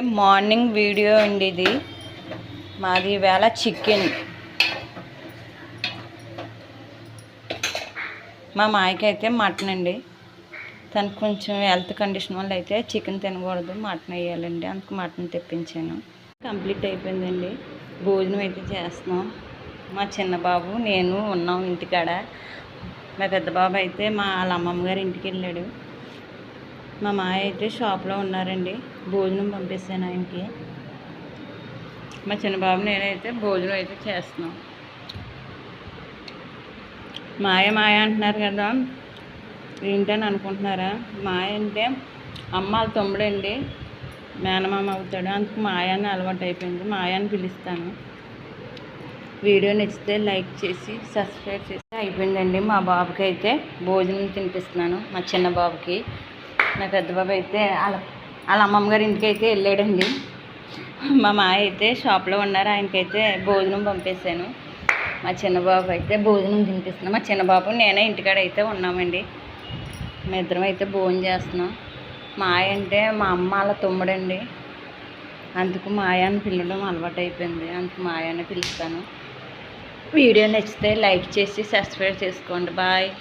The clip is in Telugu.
మార్నింగ్ వీడియో అండి ఇది. మాది ఈవేళ చికెన్. మా మాయకి అయితే మటన్ అండి. తనకు కొంచెం హెల్త్ కండిషన్ వల్ల అయితే చికెన్ తినకూడదు, మటన్ వేయాలండి. అందుకు మటన్ తెప్పించాను. కంప్లీట్ అయిపోయిందండి. భోజనం అయితే చేస్తున్నాం. మా చిన్న బాబు నేను ఉన్నాం ఇంటికాడ. మా పెద్ద బాబు అయితే వాళ్ళ అమ్మమ్మ గారి ఇంటికి వెళ్ళాడు. మా మాయ అయితే షాప్లో ఉన్నారండి. భోజనం పంపిస్తాను ఆయనకి. మా చిన్న బాబు నేనైతే భోజనం అయితే చేస్తున్నాం. మాయ మాయ అంటున్నారు కదా, ఏంటని అనుకుంటున్నారా? మాయ అంటే అమ్మ వాళ్ళ తమ్ముడండి, మేనమామ అవుతాడు. అందుకు మాయ అని అలవాటు అయిపోయింది. మాయ అని పిలుస్తాను. వీడియో నచ్చితే లైక్ చేసి సబ్స్క్రైబ్ చేసి అయిపోయిందండి. మా బాబుకి అయితే భోజనం తినిపిస్తున్నాను. మా చిన్న బాబుకి. నా పెద్ద బాబు అయితే వాళ్ళ అమ్మమ్మ గారి ఇంటికి అయితే వెళ్ళాడండి. మా మాయ అయితే షాప్లో ఉన్నారు. ఆయనకైతే భోజనం పంపేశాను. మా చిన్న బాబు అయితే భోజనం తినిపిస్తున్నాను. మా చిన్న బాబు నేనే ఇంటికాడ అయితే ఉన్నామండి. మా ఇద్దరం అయితే భోజనం చేస్తున్నాం. మాయ అంటే మా అమ్మ వాళ్ళ తమ్ముడండి. అందుకు మాయ అని పిలవడం అలవాటు అయిపోయింది. అందుకు మాయ అని పిలుస్తాను. వీడియో నచ్చితే లైక్ చేసి సబ్స్క్రైబ్ చేసుకోండి. బాయ్.